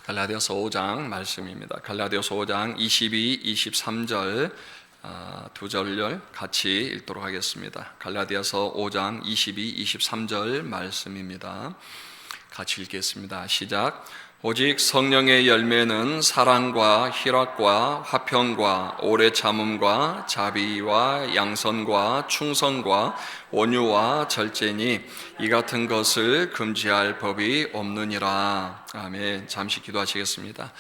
갈라디아서 5장 말씀입니다. 갈라디아서 5장 22, 23절 두 절을 같이 읽도록 하겠습니다. 갈라디아서 5장 22, 23절 말씀입니다. 같이 읽겠습니다. 시작. 오직 성령의 열매는 사랑과 희락과 화평과 오래 참음과 자비와 양선과 충성과 온유와 절제니 이 같은 것을 금지할 법이 없느니라. 아멘. 잠시 기도하시겠습니다.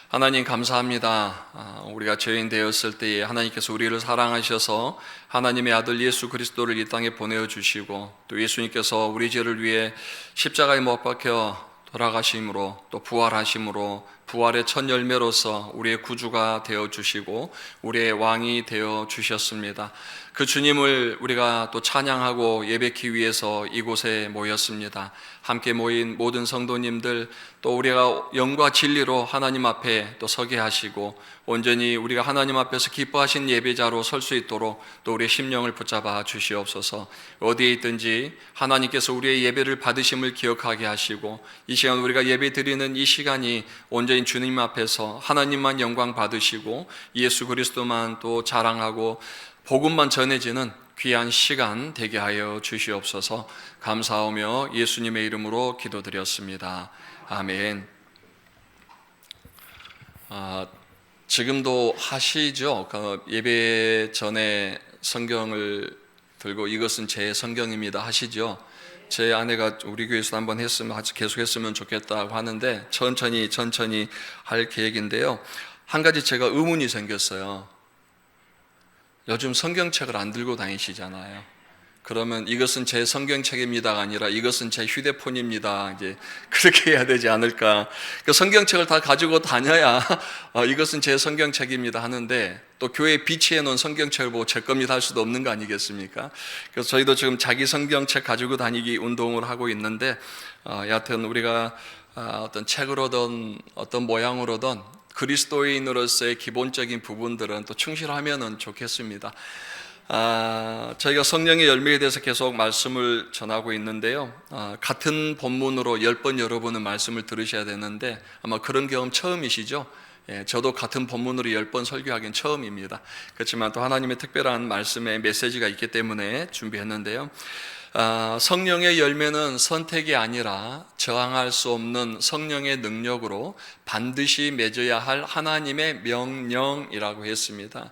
하나님 감사합니다. 우리가 죄인 되었을 때에 하나님께서 우리를 사랑하셔서 하나님의 아들 예수 그리스도를 이 땅에 보내주시고 또 예수님께서 우리 죄를 위해 십자가에 못 박혀 돌아가심으로 또 부활하심으로 부활의 첫 열매로서 우리의 구주가 되어주시고 우리의 왕이 되어주셨습니다. 그 주님을 우리가 또 찬양하고 예배하기 위해서 이곳에 모였습니다. 함께 모인 모든 성도님들 또 우리가 영과 진리로 하나님 앞에 또 서게 하시고 온전히 우리가 하나님 앞에서 기뻐하신 예배자로 설 수 있도록 또 우리의 심령을 붙잡아 주시옵소서. 어디에 있든지 하나님께서 우리의 예배를 받으심을 기억하게 하시고 이 시간 우리가 예배 드리는 이 시간이 온전히 주님 앞에서 하나님만 영광 받으시고 예수 그리스도만 또 자랑하고 복음만 전해지는 귀한 시간 되게 하여 주시옵소서. 감사하며 예수님의 이름으로 기도드렸습니다. 아멘. 지금도 하시죠? 예배 전에 성경을 들고 이것은 제 성경입니다 하시죠? 제 아내가 우리 교회에서 한번 했으면 계속 했으면 좋겠다고 하는데 천천히 할 계획인데요. 한 가지 제가 의문이 생겼어요. 요즘 성경책을 안 들고 다니시잖아요. 그러면 이것은 제 성경책입니다가 아니라 이것은 제 휴대폰입니다. 이제 그렇게 해야 되지 않을까. 그 성경책을 다 가지고 다녀야 이것은 제 성경책입니다 하는데 또 교회에 비치해 놓은 성경책을 보고 제 겁니다 할 수도 없는 거 아니겠습니까? 그래서 저희도 지금 자기 성경책 가지고 다니기 운동을 하고 있는데 여하튼 우리가 어떤 책으로든 어떤 모양으로든 그리스도인으로서의 기본적인 부분들은 또 충실하면 좋겠습니다. 저희가 성령의 열매에 대해서 계속 말씀을 전하고 있는데요. 같은 본문으로 10번 여러분은 말씀을 들으셔야 되는데 아마 그런 경험 처음이시죠? 저도 같은 본문으로 10번 설교하기는 처음입니다. 그렇지만 또 하나님의 특별한 말씀의 메시지가 있기 때문에 준비했는데요. 성령의 열매는 선택이 아니라 저항할 수 없는 성령의 능력으로 반드시 맺어야 할 하나님의 명령이라고 했습니다.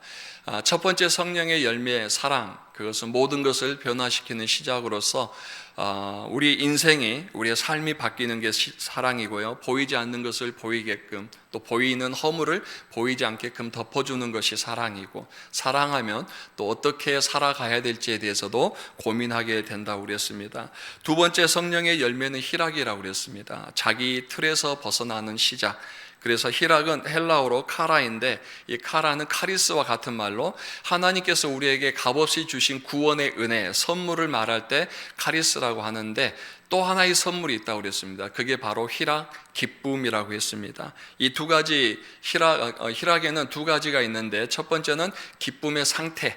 첫 번째 성령의 열매 사랑, 그것은 모든 것을 변화시키는 시작으로서 우리 인생이 우리의 삶이 바뀌는 게 사랑이고요. 보이지 않는 것을 보이게끔 또 보이는 허물을 보이지 않게끔 덮어주는 것이 사랑이고 사랑하면 또 어떻게 살아가야 될지에 대해서도 고민하게 된다고 그랬습니다. 두 번째 성령의 열매는 희락이라고 그랬습니다. 자기 틀에서 벗어나는 시작. 그래서 희락은 헬라어로 카라인데 이 카라는 카리스와 같은 말로 하나님께서 우리에게 값없이 주신 구원의 은혜, 선물을 말할 때 카리스라고 하는데 또 하나의 선물이 있다고 그랬습니다. 그게 바로 희락, 기쁨이라고 했습니다. 이 두 가지 희락에는 두 가지가 있는데 첫 번째는 기쁨의 상태.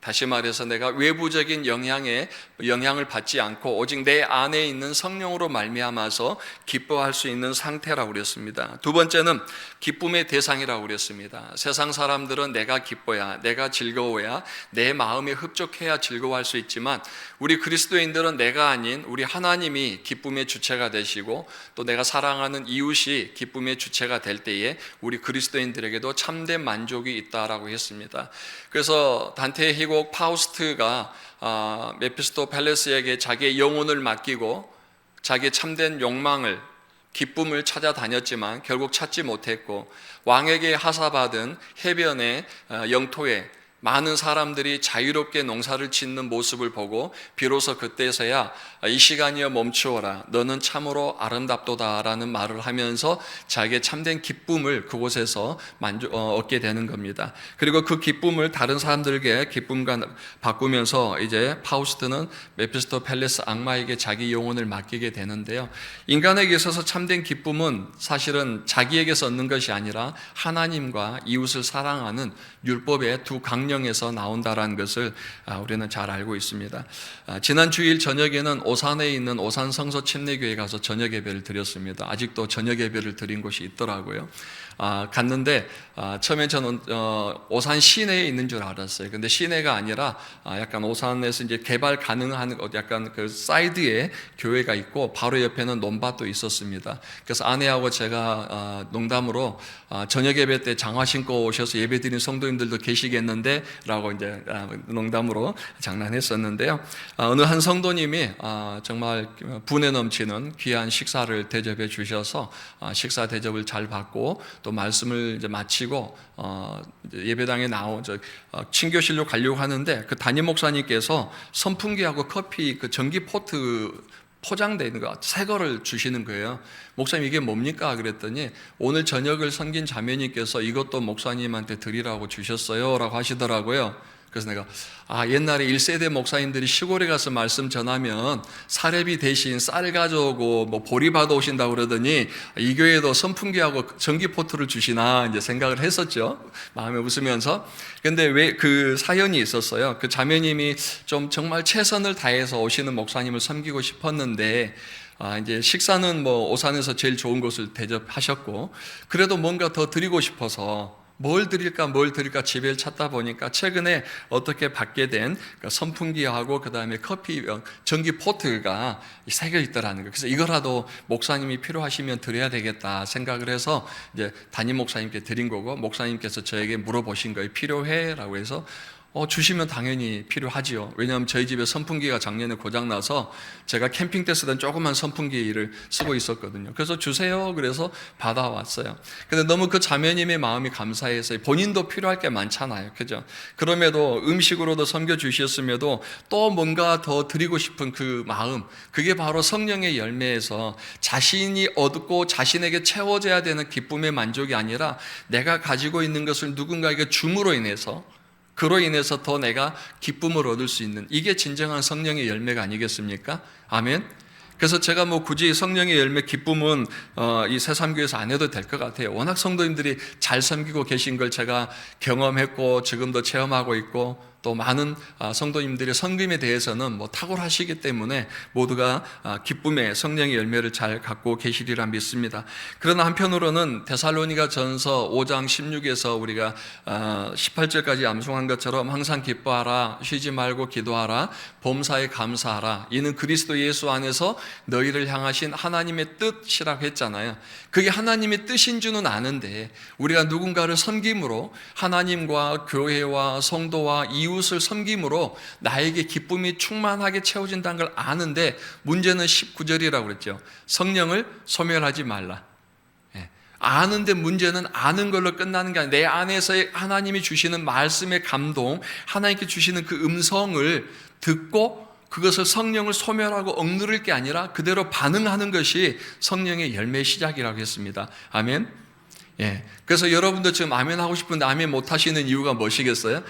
다시 말해서 내가 외부적인 영향을 받지 않고 오직 내 안에 있는 성령으로 말미암아서 기뻐할 수 있는 상태라고 그랬습니다. 두 번째는 기쁨의 대상이라고 그랬습니다. 세상 사람들은 내가 기뻐야, 내가 즐거워야, 내 마음에 흡족해야 즐거워할 수 있지만 우리 그리스도인들은 내가 아닌 우리 하나님이 기쁨의 주체가 되시고 또 내가 사랑하는 이웃이 기쁨의 주체가 될 때에 우리 그리스도인들에게도 참된 만족이 있다라고 했습니다. 그래서 단테의 희곡 파우스트가 메피스토펠레스에게 자기의 영혼을 맡기고 자기의 참된 욕망을 기쁨을 찾아다녔지만 결국 찾지 못했고 왕에게 하사받은 해변의 영토에 많은 사람들이 자유롭게 농사를 짓는 모습을 보고 비로소 그때서야 이 시간이여 멈추어라 너는 참으로 아름답도다 라는 말을 하면서 자기의 참된 기쁨을 그곳에서 얻게 되는 겁니다. 그리고 그 기쁨을 다른 사람들에게 기쁨과 바꾸면서 이제 파우스트는 메피스토펠레스 악마에게 자기 영혼을 맡기게 되는데요. 인간에게 있어서 참된 기쁨은 사실은 자기에게서 얻는 것이 아니라 하나님과 이웃을 사랑하는 율법의 두 강령 성령에서 나온다라는 것을 우리는 잘 알고 있습니다. 지난 주일 저녁에는 오산에 있는 오산 성서 침례교회 가서 저녁 예배를 드렸습니다. 아직도 저녁 예배를 드린 곳이 있더라고요. 갔는데 처음에 저는 오산 시내에 있는 줄 알았어요. 근데 시내가 아니라 약간 오산에서 이제 개발 가능한 약간 그 사이드에 교회가 있고 바로 옆에는 논밭도 있었습니다. 그래서 아내하고 제가 농담으로 저녁 예배 때 장화 신고 오셔서 예배 드린 성도님들도 계시겠는데 라고 이제 농담으로 장난했었는데요. 어느 한 성도님이 정말 분에 넘치는 귀한 식사를 대접해 주셔서 식사 대접을 잘 받고 또 말씀을 이제 마치고 예배당에 친교실로 가려고 하는데 그 담임 목사님께서 선풍기하고 커피 그 전기 포트 포장되어 있는 거 새 거를 주시는 거예요. 목사님 이게 뭡니까? 그랬더니 오늘 저녁을 섬긴 자매님께서 이것도 목사님한테 드리라고 주셨어요 라고 하시더라고요. 그래서 내가 옛날에 1세대 목사님들이 시골에 가서 말씀 전하면 사례비 대신 쌀 가져오고 뭐 보리 받아 오신다고 그러더니 이 교회도 선풍기하고 전기포트를 주시나 이제 생각을 했었죠. 마음에 웃으면서. 근데 왜 그 사연이 있었어요. 그 자매님이 좀 정말 최선을 다해서 오시는 목사님을 섬기고 싶었는데 이제 식사는 뭐 오산에서 제일 좋은 곳을 대접하셨고 그래도 뭔가 더 드리고 싶어서 뭘 드릴까 집을 찾다 보니까 최근에 어떻게 받게 된 선풍기하고 그 다음에 커피 전기 포트가 새겨 있더라는 거예요. 그래서 이거라도 목사님이 필요하시면 드려야 되겠다 생각을 해서 이제 담임 목사님께 드린 거고 목사님께서 저에게 물어보신 거예요. 필요해? 라고 해서 주시면 당연히 필요하지요. 왜냐하면 저희 집에 선풍기가 작년에 고장나서 제가 캠핑 때 쓰던 조그만 선풍기를 쓰고 있었거든요. 그래서 주세요. 그래서 받아왔어요. 근데 너무 그 자매님의 마음이 감사해서 본인도 필요할 게 많잖아요. 그죠? 그럼에도 음식으로도 섬겨주셨음에도 또 뭔가 더 드리고 싶은 그 마음, 그게 바로 성령의 열매에서 자신이 얻고 자신에게 채워져야 되는 기쁨의 만족이 아니라 내가 가지고 있는 것을 누군가에게 줌으로 인해서 그로 인해서 더 내가 기쁨을 얻을 수 있는 이게 진정한 성령의 열매가 아니겠습니까? 아멘. 그래서 제가 뭐 굳이 성령의 열매 기쁨은 이 새삼교에서 안 해도 될 것 같아요. 워낙 성도님들이 잘 섬기고 계신 걸 제가 경험했고 지금도 체험하고 있고 또 많은 성도님들의 섬김에 대해서는 뭐 탁월하시기 때문에 모두가 기쁨의 성령의 열매를 잘 갖고 계시리라 믿습니다. 그러나 한편으로는 데살로니가 전서 5장 16에서 우리가 18절까지 암송한 것처럼 항상 기뻐하라, 쉬지 말고 기도하라, 범사에 감사하라, 이는 그리스도 예수 안에서 너희를 향하신 하나님의 뜻이라고 했잖아요. 그게 하나님의 뜻인 줄은 아는데 우리가 누군가를 섬김으로 하나님과 교회와 성도와 이웃을 섬김으로 나에게 기쁨이 충만하게 채워진다는 걸 아는데 문제는 19절이라고 그랬죠. 성령을 소멸하지 말라. 아는데 문제는 아는 걸로 끝나는 게 아니라 내 안에서의 하나님이 주시는 말씀의 감동, 하나님께 주시는 그 음성을 듣고 그것을 성령을 소멸하고 억누를 게 아니라 그대로 반응하는 것이 성령의 열매의 시작이라고 했습니다. 아멘. 그래서 여러분도 지금 아멘 하고 싶은데 아멘 못 하시는 이유가 무엇이겠어요?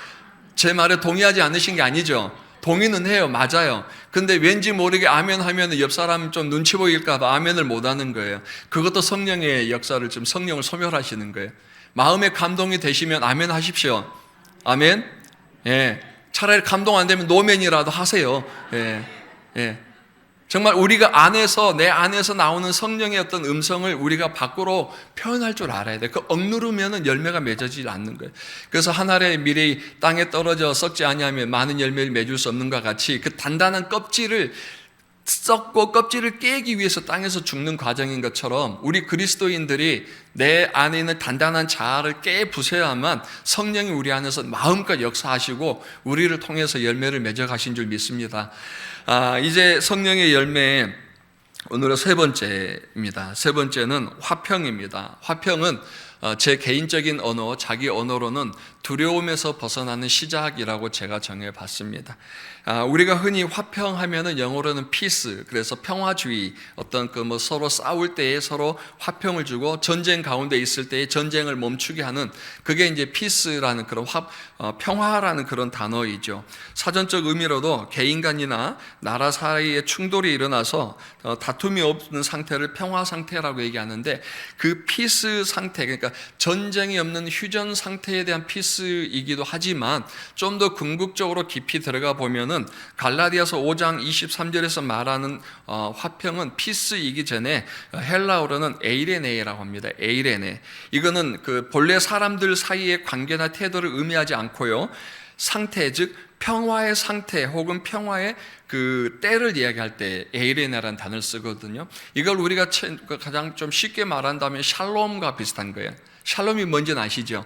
제 말에 동의하지 않으신 게 아니죠. 동의는 해요. 맞아요. 근데 왠지 모르게 아멘 하면 옆 사람 좀 눈치 보일까 봐 아멘을 못 하는 거예요. 그것도 성령의 역사를 좀 성령을 소멸하시는 거예요. 마음에 감동이 되시면 아멘 하십시오. 아멘. 차라리 감동 안 되면 노멘이라도 하세요. 정말 우리가 내 안에서 나오는 성령의 어떤 음성을 우리가 밖으로 표현할 줄 알아야 돼. 그 억누르면은 열매가 맺어지지 않는 거예요. 그래서 한 알의 밀이 땅에 떨어져 썩지 아니하면 많은 열매를 맺을 수 없는 것과 같이 그 단단한 껍질을 썩고 껍질을 깨기 위해서 땅에서 죽는 과정인 것처럼 우리 그리스도인들이 내 안에 있는 단단한 자아를 깨 부숴야만 성령이 우리 안에서 마음껏 역사하시고 우리를 통해서 열매를 맺어 가신 줄 믿습니다. 이제 성령의 열매 오늘의 세 번째입니다. 세 번째는 화평입니다. 화평은 제 개인적인 언어, 자기 언어로는 두려움에서 벗어나는 시작이라고 제가 정해봤습니다. 우리가 흔히 화평하면은 영어로는 peace, 그래서 평화주의, 어떤 서로 싸울 때에 서로 화평을 주고 전쟁 가운데 있을 때에 전쟁을 멈추게 하는 그게 이제 peace라는 그런 평화라는 그런 단어이죠. 사전적 의미로도 개인 간이나 나라 사이에 충돌이 일어나서 다툼이 없는 상태를 평화 상태라고 얘기하는데 그 peace 상태, 그러니까 그러니까 전쟁이 없는 휴전 상태에 대한 피스이기도 하지만 좀 더 궁극적으로 깊이 들어가 보면은 갈라디아서 5장 23절에서 말하는 화평은 피스이기 전에 헬라어로는 에이레네라고 합니다. 에이레네. 이거는 그 본래 사람들 사이의 관계나 태도를 의미하지 않고요. 상태, 즉 평화의 상태 혹은 평화의 그 때를 이야기할 때 에이레네라는 단어를 쓰거든요. 이걸 우리가 가장 좀 쉽게 말한다면 샬롬과 비슷한 거예요. 샬롬이 뭔지는 아시죠?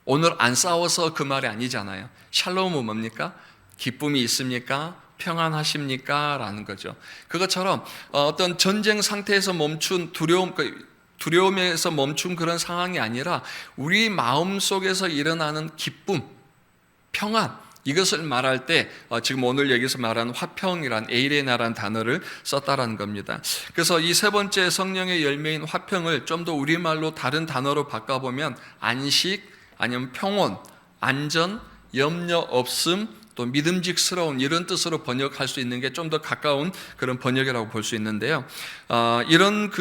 오늘 안 싸워서 그 말이 아니잖아요. 샬롬은 뭡니까? 기쁨이 있습니까? 평안하십니까? 라는 거죠. 그것처럼 어떤 전쟁 상태에서 멈춘 두려움에서 멈춘 그런 상황이 아니라 우리 마음 속에서 일어나는 기쁨, 평안, 이것을 말할 때 지금 오늘 여기서 말하는 화평이란 에이레나라는 단어를 썼다라는 겁니다. 그래서 이 세 번째 성령의 열매인 화평을 좀 더 우리말로 다른 단어로 바꿔보면 안식, 아니면 평온, 안전, 염려 없음, 또 믿음직스러운 이런 뜻으로 번역할 수 있는 게 좀 더 가까운 그런 번역이라고 볼 수 있는데요. 이런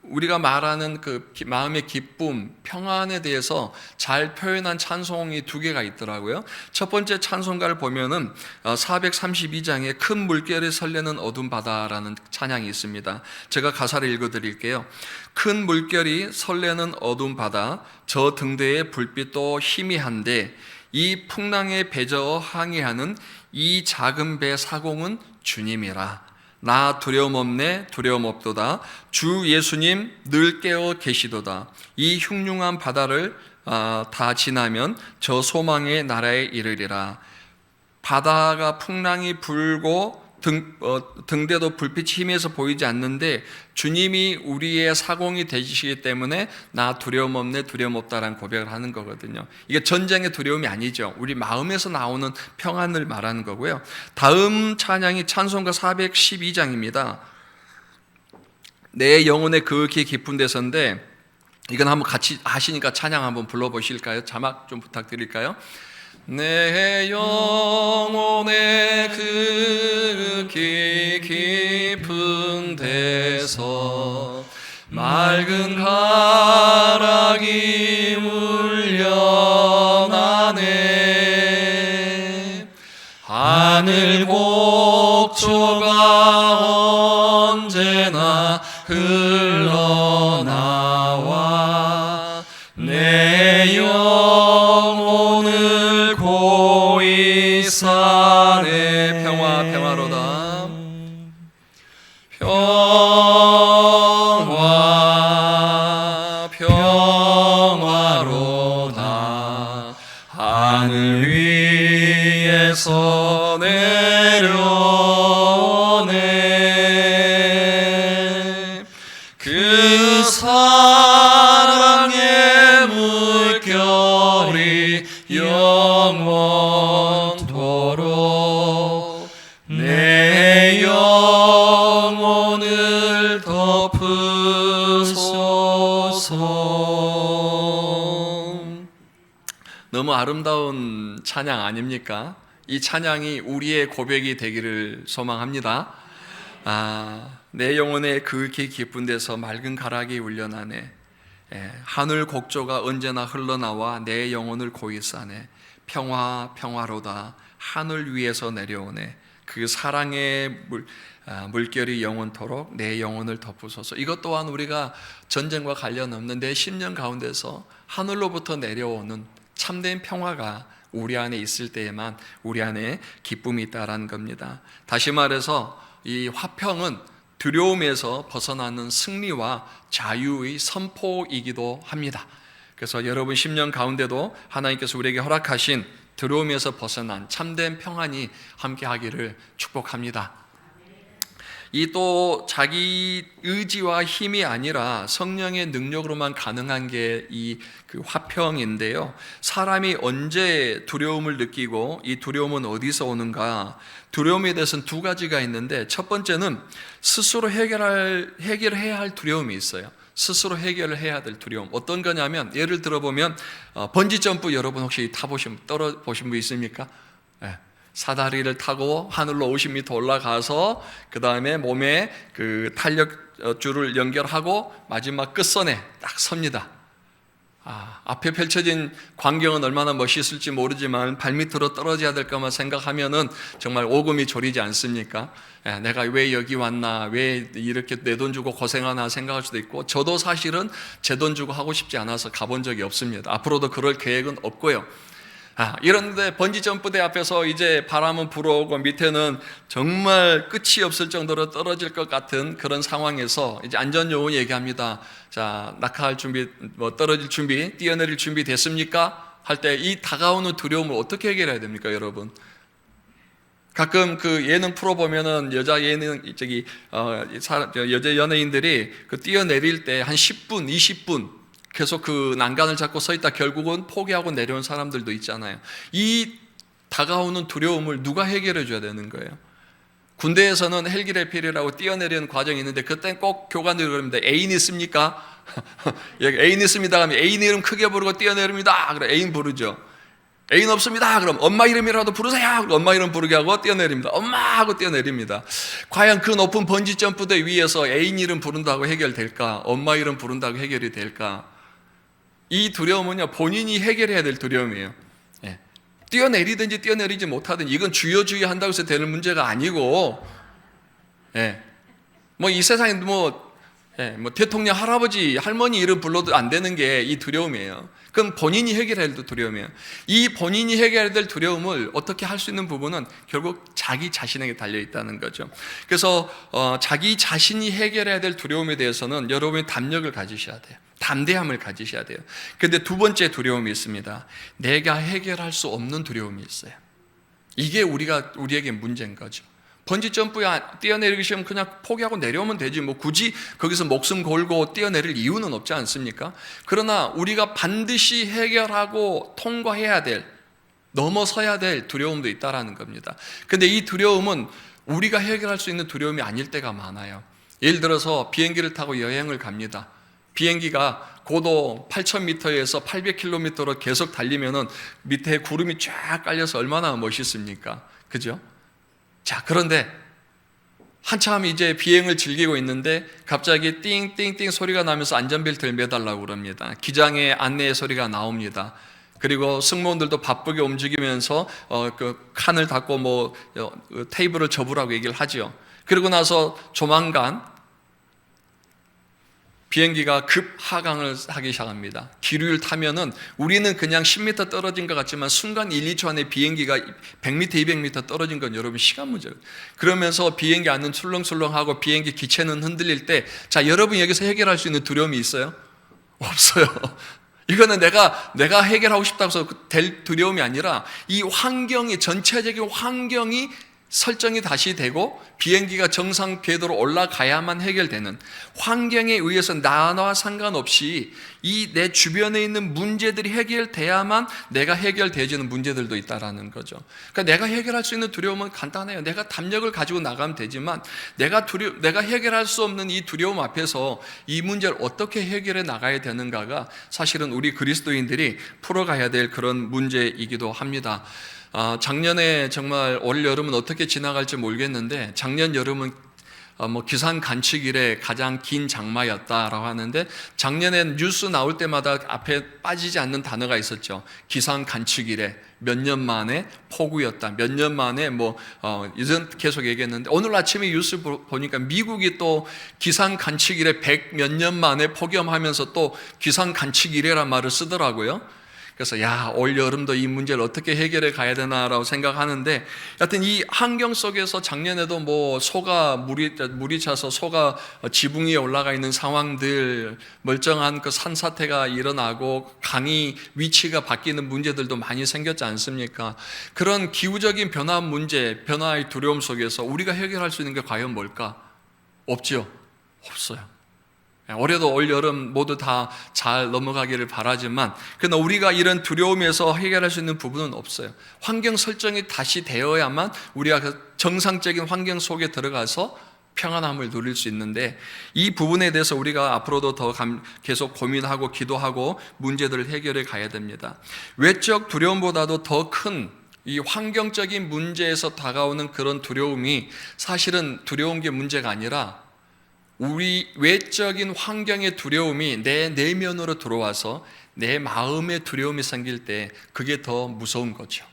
우리가 말하는 그 마음의 기쁨, 평안에 대해서 잘 표현한 찬송이 두 개가 있더라고요. 첫 번째 찬송가를 보면은 432장에 큰 물결이 설레는 어두운 바다라는 찬양이 있습니다. 제가 가사를 읽어드릴게요. 큰 물결이 설레는 어두운 바다, 저 등대의 불빛도 희미한데 이 풍랑에 배저 항해하는 이 작은 배 사공은 주님이라. 나 두려움 없네 두려움 없도다. 주 예수님 늘 깨어 계시도다. 이 흉흉한 바다를 다 지나면 저 소망의 나라에 이르리라. 바다가 풍랑이 불고 등대도 불빛이 희미해서 보이지 않는데 주님이 우리의 사공이 되시기 때문에 나 두려움 없네 두려움 없다라는 고백을 하는 거거든요. 이게 전쟁의 두려움이 아니죠. 우리 마음에서 나오는 평안을 말하는 거고요. 다음 찬양이 찬송가 412장입니다. 내 영혼의 그윽히 깊은 데서인데 이건 한번 같이 하시니까 찬양 한번 불러보실까요? 자막 좀 부탁드릴까요? 내 영혼의 그윽히 깊은 데서 맑은 가락이 울려나네. 하늘 곡조가 언제나 흘러나와 내 영혼을 고이 사네. 평화로다. 평화로다. 하늘 위에서 내려오네. 그 사랑의 물결이 영원토록 내 영혼을 덮으소서. 너무 아름다운 찬양 아닙니까? 이 찬양이 우리의 고백이 되기를 소망합니다. 내 영혼의 그윽히 깊은 데서 맑은 가락이 울려나네. 하늘 곡조가 언제나 흘러나와 내 영혼을 고이 싸네. 평화로다. 하늘 위에서 내려오네. 그 사랑의 물결이 영원토록 내 영혼을 덮으소서. 이것 또한 우리가 전쟁과 관련 없는 내 심령 가운데서 하늘로부터 내려오는 참된 평화가 우리 안에 있을 때에만 우리 안에 기쁨이 있다라는 겁니다. 다시 말해서 이 화평은 두려움에서 벗어나는 승리와 자유의 선포이기도 합니다. 그래서 여러분 심령 가운데도 하나님께서 우리에게 허락하신 두려움에서 벗어난 참된 평안이 함께하기를 축복합니다. 이 또 자기 의지와 힘이 아니라 성령의 능력으로만 가능한 게 이 그 화평인데요. 사람이 언제 두려움을 느끼고 이 두려움은 어디서 오는가? 두려움에 대해서는 두 가지가 있는데 첫 번째는 스스로 해결해야 할 두려움이 있어요. 스스로 해결을 해야 될 두려움. 어떤 거냐면 예를 들어보면 번지점프 여러분 혹시 떨어보신 분 있습니까? 네. 사다리를 타고 하늘로 50m 올라가서 그 다음에 몸에 그 탄력 줄을 연결하고 마지막 끝선에 딱 섭니다. 앞에 펼쳐진 광경은 얼마나 멋있을지 모르지만 발밑으로 떨어져야 될까만 생각하면은 정말 오금이 저리지 않습니까? 내가 왜 여기 왔나, 왜 이렇게 내 돈 주고 고생하나 생각할 수도 있고, 저도 사실은 제 돈 주고 하고 싶지 않아서 가본 적이 없습니다. 앞으로도 그럴 계획은 없고요. 이런데 번지점프대 앞에서 이제 바람은 불어오고 밑에는 정말 끝이 없을 정도로 떨어질 것 같은 그런 상황에서 이제 안전요원 얘기합니다. 자, 낙하할 준비, 떨어질 준비, 뛰어내릴 준비 됐습니까? 할 때 이 다가오는 두려움을 어떻게 해결해야 됩니까, 여러분? 가끔 그 예능 프로 보면은 여자 예능, 여자 연예인들이 그 뛰어내릴 때 한 10분, 20분 계속 그 난간을 잡고 서 있다 결국은 포기하고 내려온 사람들도 있잖아요. 이 다가오는 두려움을 누가 해결해 줘야 되는 거예요? 군대에서는 헬기 레필이라고 뛰어내리는 과정이 있는데 그땐 꼭 교관들이 그럽니다. 애인 있습니까? 애인 있습니다 하면 애인 이름 크게 부르고 뛰어내립니다. 그래 애인 부르죠. 애인 없습니다. 그럼 엄마 이름이라도 부르세요. 엄마 이름 부르게 하고 뛰어내립니다. 엄마 하고 뛰어내립니다. 과연 그 높은 번지 점프대 위에서 애인 이름 부른다고 해결될까? 엄마 이름 부른다고 해결이 될까? 이 두려움은요, 본인이 해결해야 될 두려움이에요. 뛰어내리든지 뛰어내리지 못하든지 이건 주여 한다고 해서 되는 문제가 아니고, 이 세상에 대통령 할아버지 할머니 이름 불러도 안 되는 게 이 두려움이에요. 그럼 본인이 해결해야 될 두려움이에요. 이 본인이 해결해야 될 두려움을 어떻게 할 수 있는 부분은 결국 자기 자신에게 달려 있다는 거죠. 그래서 자기 자신이 해결해야 될 두려움에 대해서는 여러분이 담력을 가지셔야 돼요. 담대함을 가지셔야 돼요. 그런데 두 번째 두려움이 있습니다. 내가 해결할 수 없는 두려움이 있어요. 이게 우리에게 문제인 거죠. 번지점프에 뛰어내리기 싫으면 그냥 포기하고 내려오면 되지, 굳이 거기서 목숨 걸고 뛰어내릴 이유는 없지 않습니까? 그러나 우리가 반드시 해결하고 통과해야 될, 넘어서야 될 두려움도 있다라는 겁니다. 근데 이 두려움은 우리가 해결할 수 있는 두려움이 아닐 때가 많아요. 예를 들어서 비행기를 타고 여행을 갑니다. 비행기가 고도 8,000m에서 800km로 계속 달리면은 밑에 구름이 쫙 깔려서 얼마나 멋있습니까? 그죠? 자, 그런데 한참 이제 비행을 즐기고 있는데 갑자기 띵띵띵 소리가 나면서 안전벨트를 매달라고 그럽니다. 기장의 안내 소리가 나옵니다. 그리고 승무원들도 바쁘게 움직이면서 그 칸을 닫고 테이블을 접으라고 얘기를 하죠. 그리고 나서 조만간 비행기가 급하강을 하기 시작합니다. 기류를 타면은 우리는 그냥 10m 떨어진 것 같지만 순간 1, 2초 안에 비행기가 100m, 200m 떨어진 건 여러분 시간 문제예요. 그러면서 비행기 안은 출렁출렁하고 비행기 기체는 흔들릴 때, 자, 여러분 여기서 해결할 수 있는 두려움이 있어요? 없어요. 이거는 내가 해결하고 싶다고 해서 될 두려움이 아니라 이 환경이, 전체적인 환경이 설정이 다시 되고 비행기가 정상 궤도로 올라가야만 해결되는, 환경에 의해서 나와 상관없이 이 내 주변에 있는 문제들이 해결돼야만 내가 해결되지는 문제들도 있다라는 거죠. 그러니까 내가 해결할 수 있는 두려움은 간단해요. 내가 담력을 가지고 나가면 되지만 내가 해결할 수 없는 이 두려움 앞에서 이 문제를 어떻게 해결해 나가야 되는가가 사실은 우리 그리스도인들이 풀어가야 될 그런 문제이기도 합니다. 작년에 정말 올 여름은 어떻게 지나갈지 모르겠는데 작년 여름은 기상 관측 이래 가장 긴 장마였다라고 하는데, 작년엔 뉴스 나올 때마다 앞에 빠지지 않는 단어가 있었죠. 기상 관측 이래 몇 년 만에 폭우였다, 몇 년 만에 이전 계속 얘기했는데, 오늘 아침에 뉴스 보니까 미국이 또 기상 관측 이래 100 몇 년 만에 폭염하면서 또 기상 관측 이래란 말을 쓰더라고요. 그래서 올 여름도 이 문제를 어떻게 해결해 가야 되나라고 생각하는데, 하여튼 이 환경 속에서 작년에도 소가 물이 차서 소가 지붕 위에 올라가 있는 상황들, 멀쩡한 그 산사태가 일어나고 강이 위치가 바뀌는 문제들도 많이 생겼지 않습니까? 그런 기후적인 변화 문제, 변화의 두려움 속에서 우리가 해결할 수 있는 게 과연 뭘까? 없죠. 없어요. 올해도 올 여름 모두 다 잘 넘어가기를 바라지만, 그러나 우리가 이런 두려움에서 해결할 수 있는 부분은 없어요. 환경 설정이 다시 되어야만 우리가 그 정상적인 환경 속에 들어가서 평안함을 누릴 수 있는데, 이 부분에 대해서 우리가 앞으로도 더 계속 고민하고 기도하고 문제들을 해결해 가야 됩니다. 외적 두려움보다도 더 큰 이 환경적인 문제에서 다가오는 그런 두려움이 사실은 두려운 게 문제가 아니라 우리 외적인 환경의 두려움이 내 내면으로 들어와서 내 마음에 두려움이 생길 때 그게 더 무서운 거죠.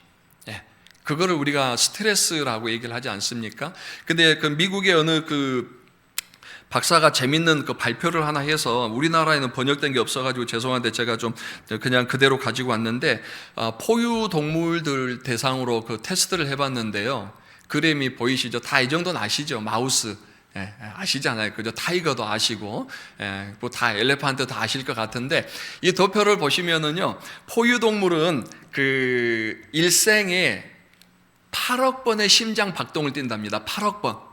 예. 그거를 우리가 스트레스라고 얘기를 하지 않습니까? 근데 그 미국의 어느 그 박사가 재밌는 그 발표를 하나 해서 우리나라에는 번역된 게 없어가지고 죄송한데 제가 좀 그냥 그대로 가지고 왔는데, 포유 동물들 대상으로 그 테스트를 해봤는데요. 그림이 보이시죠? 다 이 정도는 아시죠? 마우스. 예, 아시잖아요. 그죠? 타이거도 아시고, 예, 뭐 다 엘레판트 다 아실 것 같은데, 이 도표를 보시면은요, 포유 동물은 그 일생에 8억 번의 심장 박동을 띈답니다. 8억 번.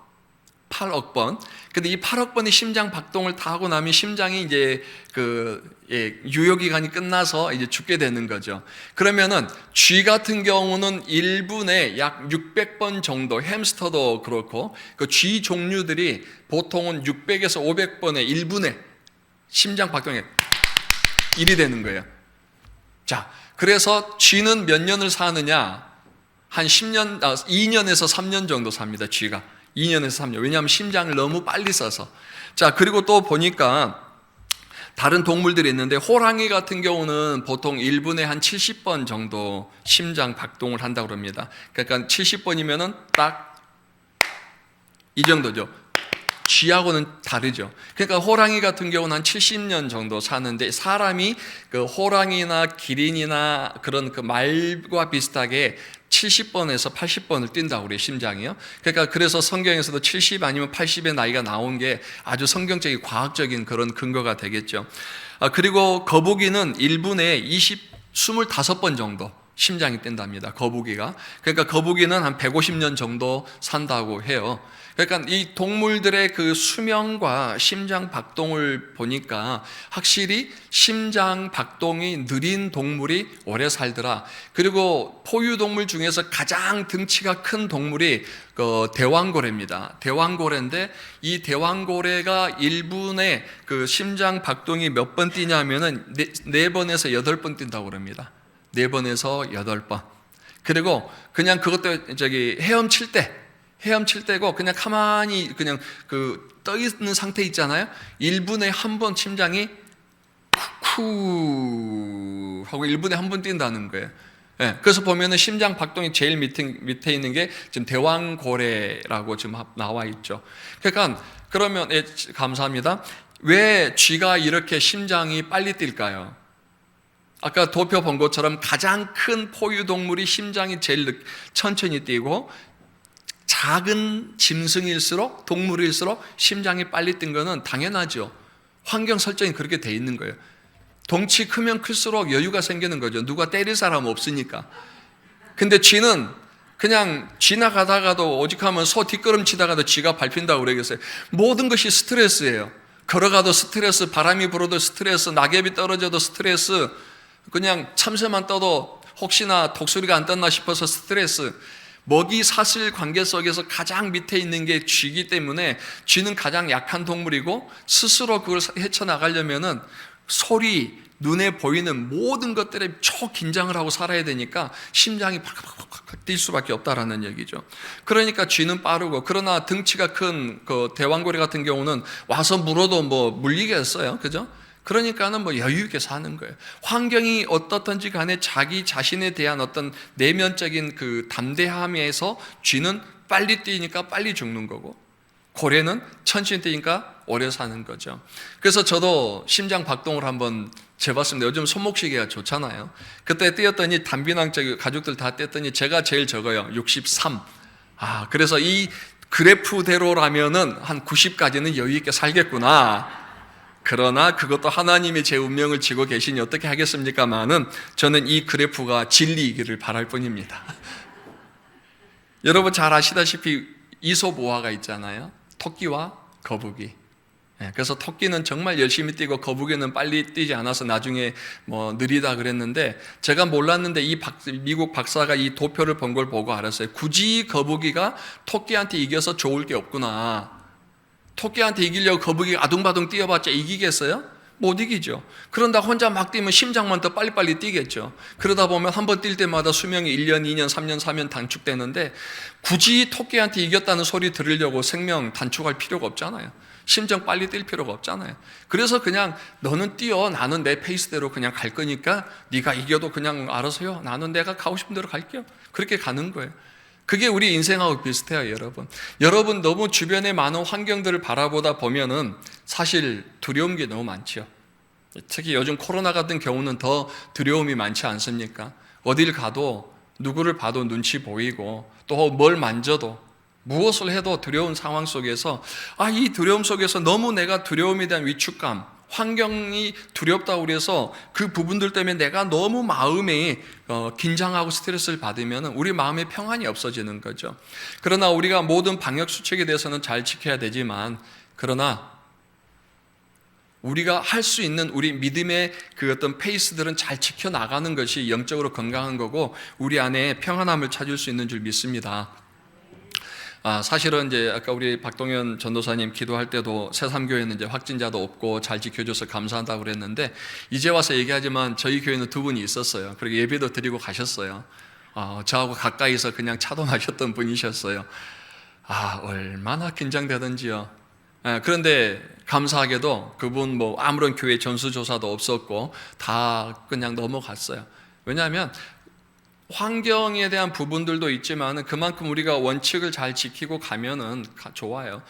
8억 번. 근데 이 8억 번의 심장 박동을 다 하고 나면 심장이 이제 유효 기간이 끝나서 이제 죽게 되는 거죠. 그러면은 쥐 같은 경우는 1분에 약 600번 정도, 햄스터도 그렇고 그 쥐 종류들이 보통은 600에서 500번의 1분에 심장 박동이 1이 되는 거예요. 자, 그래서 쥐는 몇 년을 사느냐? 한 2년에서 3년 정도 삽니다, 쥐가. 2년에서 3년. 왜냐하면 심장을 너무 빨리 써서. 자, 그리고 또 보니까 다른 동물들이 있는데, 호랑이 같은 경우는 보통 1분에 한 70번 정도 심장 박동을 한다고 합니다. 그러니까 70번이면은 딱 이 정도죠. 쥐하고는 다르죠. 그러니까 호랑이 같은 경우는 한 70년 정도 사는데, 사람이 그 호랑이나 기린이나 그런 그 말과 비슷하게 70번에서 80번을 뛴다고 그래요, 심장이요. 그러니까 그래서 성경에서도 70 아니면 80의 나이가 나온 게 아주 성경적인 과학적인 그런 근거가 되겠죠. 그리고 거북이는 1분에 25번 정도 심장이 뛴답니다, 거북이가. 그러니까 거북이는 한 150년 정도 산다고 해요. 그러니까 이 동물들의 그 수명과 심장 박동을 보니까 확실히 심장 박동이 느린 동물이 오래 살더라. 그리고 포유동물 중에서 가장 등치가 큰 동물이 대왕고래입니다. 대왕고래인데, 이 대왕고래가 1분에 그 심장 박동이 몇 번 뛰냐면은 4번에서 8번 뛴다고 그럽니다. 4번에서 8번. 그리고 그냥 그것도 헤엄칠 때고 그냥 가만히 그냥 떠 있는 상태 있잖아요. 1분에 한 번 심장이 쿡쿡 하고 1분에 한 번 뛴다는 거예요. 네, 그래서 보면은 심장 박동이 제일 밑에 있는 게 지금 대왕고래라고 지금 나와 있죠. 그러니까 그러면 감사합니다. 왜 쥐가 이렇게 심장이 빨리 뛸까요? 아까 도표 본 것처럼 가장 큰 포유동물이 심장이 제일 천천히 뛰고, 작은 짐승일수록, 동물일수록 심장이 빨리 뛴 거는 당연하죠. 환경 설정이 그렇게 돼 있는 거예요. 덩치 크면 클수록 여유가 생기는 거죠. 누가 때릴 사람 없으니까. 근데 쥐는 그냥 지나가다가도 오직하면 소 뒷걸음치다가도 쥐가 밟힌다고 그러겠어요. 모든 것이 스트레스예요. 걸어가도 스트레스, 바람이 불어도 스트레스, 낙엽이 떨어져도 스트레스, 그냥 참새만 떠도 혹시나 독수리가 안 떴나 싶어서 스트레스. 먹이 사슬 관계 속에서 가장 밑에 있는 게 쥐이기 때문에 쥐는 가장 약한 동물이고, 스스로 그걸 헤쳐나가려면은 소리, 눈에 보이는 모든 것들에 초긴장을 하고 살아야 되니까 심장이 팍팍팍 뛸 수밖에 없다라는 얘기죠. 그러니까 쥐는 빠르고, 그러나 등치가 큰 그 대왕고래 같은 경우는 와서 물어도 뭐 물리겠어요, 그죠? 그러니까는 뭐 여유 있게 사는 거예요. 환경이 어떻든지 간에 자기 자신에 대한 어떤 내면적인 그 담대함에서 쥐는 빨리 뛰니까 빨리 죽는 거고, 고래는 천천히 뛰니까 오래 사는 거죠. 그래서 저도 심장 박동을 한번 재봤습니다. 요즘 손목시계가 좋잖아요. 그때 뛰었더니 단비낭적 가족들 다 뛰었더니 제가 제일 적어요. 63. 그래서 이 그래프대로라면은 한 90까지는 여유 있게 살겠구나. 그러나 그것도 하나님이 제 운명을 지고 계시니 어떻게 하겠습니까마는 저는 이 그래프가 진리이기를 바랄 뿐입니다. 여러분 잘 아시다시피 이솝우화가 있잖아요. 토끼와 거북이. 그래서 토끼는 정말 열심히 뛰고 거북이는 빨리 뛰지 않아서 나중에 뭐 느리다 그랬는데, 제가 몰랐는데 이 미국 박사가 이 도표를 본 걸 보고 알았어요. 굳이 거북이가 토끼한테 이겨서 좋을 게 없구나. 토끼한테 이기려고 거북이가 아둥바둥 뛰어봤자 이기겠어요? 못 이기죠. 그런다고 혼자 막 뛰면 심장만 더 빨리빨리 뛰겠죠. 그러다 보면 한 번 뛸 때마다 수명이 1년, 2년, 3년, 4년 단축되는데, 굳이 토끼한테 이겼다는 소리 들으려고 생명 단축할 필요가 없잖아요. 심정 빨리 뛸 필요가 없잖아요. 그래서 그냥 너는 뛰어, 나는 내 페이스대로 그냥 갈 거니까 네가 이겨도 그냥 알아서 해요. 나는 내가 가고 싶은 대로 갈게요. 그렇게 가는 거예요. 그게 우리 인생하고 비슷해요, 여러분. 여러분 너무 주변의 많은 환경들을 바라보다 보면은 사실 두려운 게 너무 많죠. 특히 요즘 코로나 같은 경우는 더 두려움이 많지 않습니까? 어딜 가도 누구를 봐도 눈치 보이고 또 뭘 만져도 무엇을 해도 두려운 상황 속에서 이 두려움 속에서 너무 내가 두려움에 대한 위축감, 환경이 두렵다고 그래서 그 부분들 때문에 내가 너무 마음에 긴장하고 스트레스를 받으면 우리 마음의 평안이 없어지는 거죠. 그러나 우리가 모든 방역 수칙에 대해서는 잘 지켜야 되지만 그러나 우리가 할 수 있는 우리 믿음의 그 어떤 페이스들은 잘 지켜나가는 것이 영적으로 건강한 거고 우리 안에 평안함을 찾을 수 있는 줄 믿습니다. 사실은 이제 아까 우리 박동현 전도사님 기도할 때도 새삼교회는 이제 확진자도 없고 잘 지켜줘서 감사한다고 그랬는데 이제 와서 얘기하지만 저희 교회는 두 분이 있었어요. 그리고 예배도 드리고 가셨어요. 저하고 가까이서 그냥 차도 마셨던 분이셨어요. 얼마나 긴장되던지요. 그런데 감사하게도 그분 뭐 아무런 교회 전수조사도 없었고 다 그냥 넘어갔어요. 왜냐하면 환경에 대한 부분들도 있지만 그만큼 우리가 원칙을 잘 지키고 가면은 좋아요.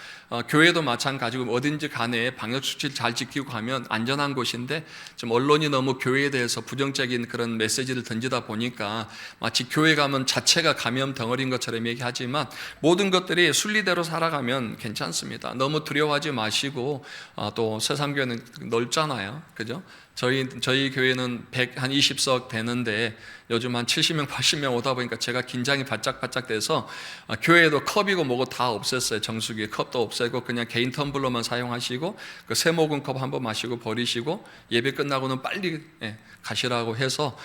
교회도 마찬가지고 어딘지 간에 방역수칙을 잘 지키고 가면 안전한 곳인데 좀 언론이 너무 교회에 대해서 부정적인 그런 메시지를 던지다 보니까 마치 교회 가면 자체가 감염 덩어리인 것처럼 얘기하지만 모든 것들이 순리대로 살아가면 괜찮습니다. 너무 두려워하지 마시고 또 새삼교회는 넓잖아요. 그죠? 저희 교회는 120석 되는데 요즘 한 70명, 80명 오다 보니까 제가 긴장이 바짝바짝 돼서 교회에도 컵이고 뭐고 다 없앴어요. 정수기에 컵도 없애고 그냥 개인 텀블러만 사용하시고 그 세모금 컵 한번 마시고 버리시고 예배 끝나고는 빨리 가시라고 해서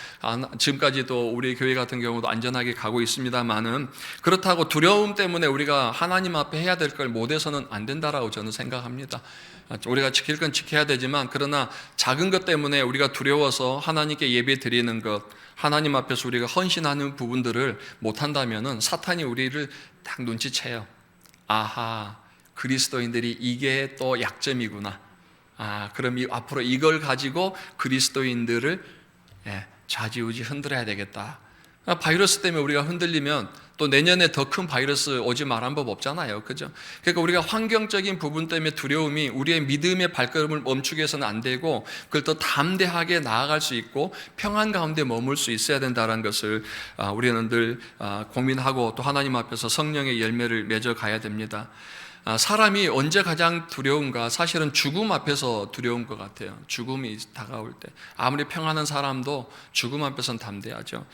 지금까지도 우리 교회 같은 경우도 안전하게 가고 있습니다만은 그렇다고 두려움 때문에 우리가 하나님 앞에 해야 될 걸 못해서는 안 된다라고 저는 생각합니다. 우리가 지킬 건 지켜야 되지만 그러나 작은 것 때문에 우리가 두려워서 하나님께 예배 드리는 것, 하나님 앞에서 우리가 헌신하는 부분들을 못한다면은 사탄이 우리를 딱 눈치채요. 그리스도인들이 이게 또 약점이구나. 그럼 앞으로 이걸 가지고 그리스도인들을 좌지우지 흔들어야 되겠다. 바이러스 때문에 우리가 흔들리면 또 내년에 더 큰 바이러스 오지 말한 법 없잖아요. 그죠? 그러니까 우리가 환경적인 부분 때문에 두려움이 우리의 믿음의 발걸음을 멈추게 해서는 안 되고 그걸 더 담대하게 나아갈 수 있고 평안 가운데 머물 수 있어야 된다는 것을 우리는 늘 고민하고 또 하나님 앞에서 성령의 열매를 맺어 가야 됩니다. 사람이 언제 가장 두려운가? 사실은 죽음 앞에서 두려운 것 같아요. 죽음이 다가올 때 아무리 평안한 사람도 죽음 앞에서는 담대하죠.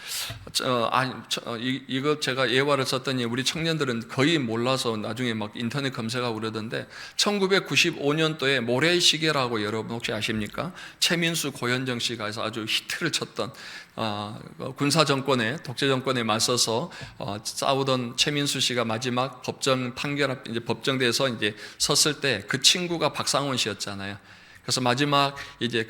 이거 제가 예화를 썼더니 우리 청년들은 거의 몰라서 나중에 막 인터넷 검색하고 그러던데 1995년도에 모래시계라고 여러분 혹시 아십니까? 최민수 고현정 씨가 해서 아주 히트를 쳤던 군사 정권에 독재 정권에 맞서서 싸우던 최민수 씨가 마지막 법정 판결 앞 이제 법정대에서 이제 섰을 때 그 친구가 박상원 씨였잖아요. 그래서 마지막 이제